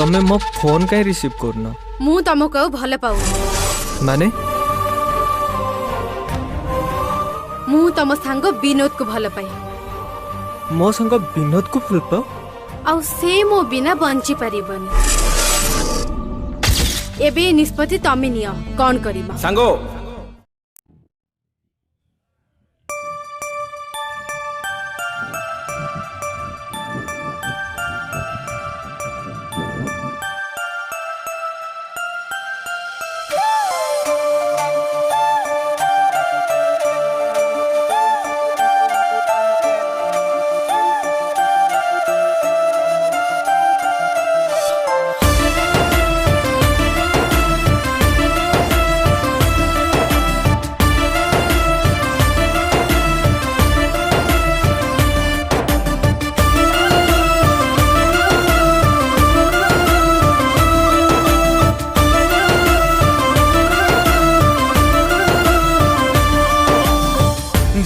तमे मो फोन कहीं रिसीव करना मु तुमको भल पाऊ माने मु तुम सांग विनोद को भल पाई मो संग विनोद को भल पाओ आउ से मो बिना बंची परिबन एबे निष्पत्ति तमे नियो कौन करिबा सांगो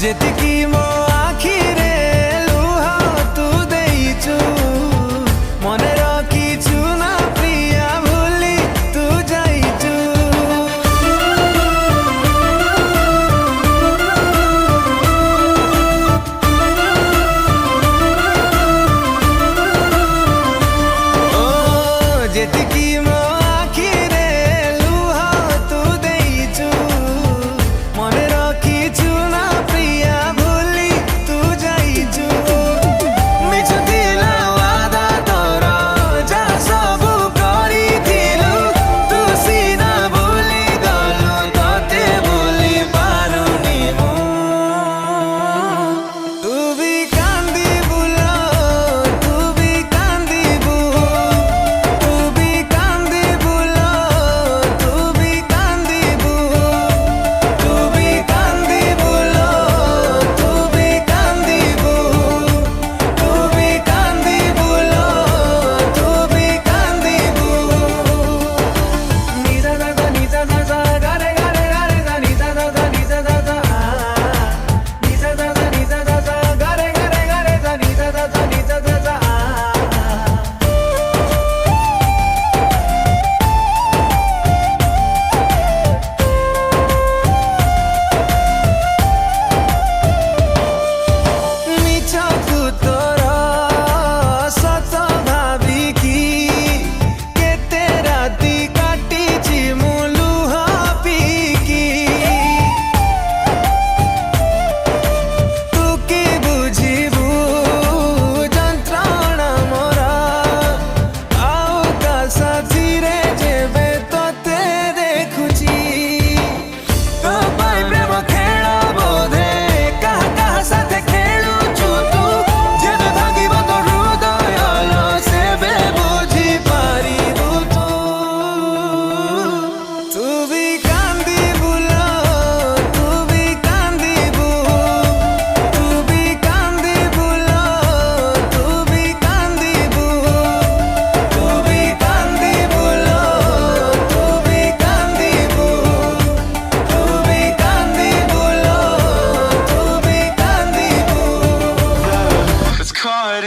जेतिकी मो आखिरे लुह तू देइचु मने रखिचु ना प्रिया भूली तू जाइचु ओ जेतिकी मो आखिरे लुह तू देइचु मने रखिचु ना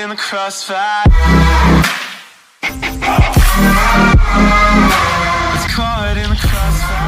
in the crossfire. It's caught in the crossfire.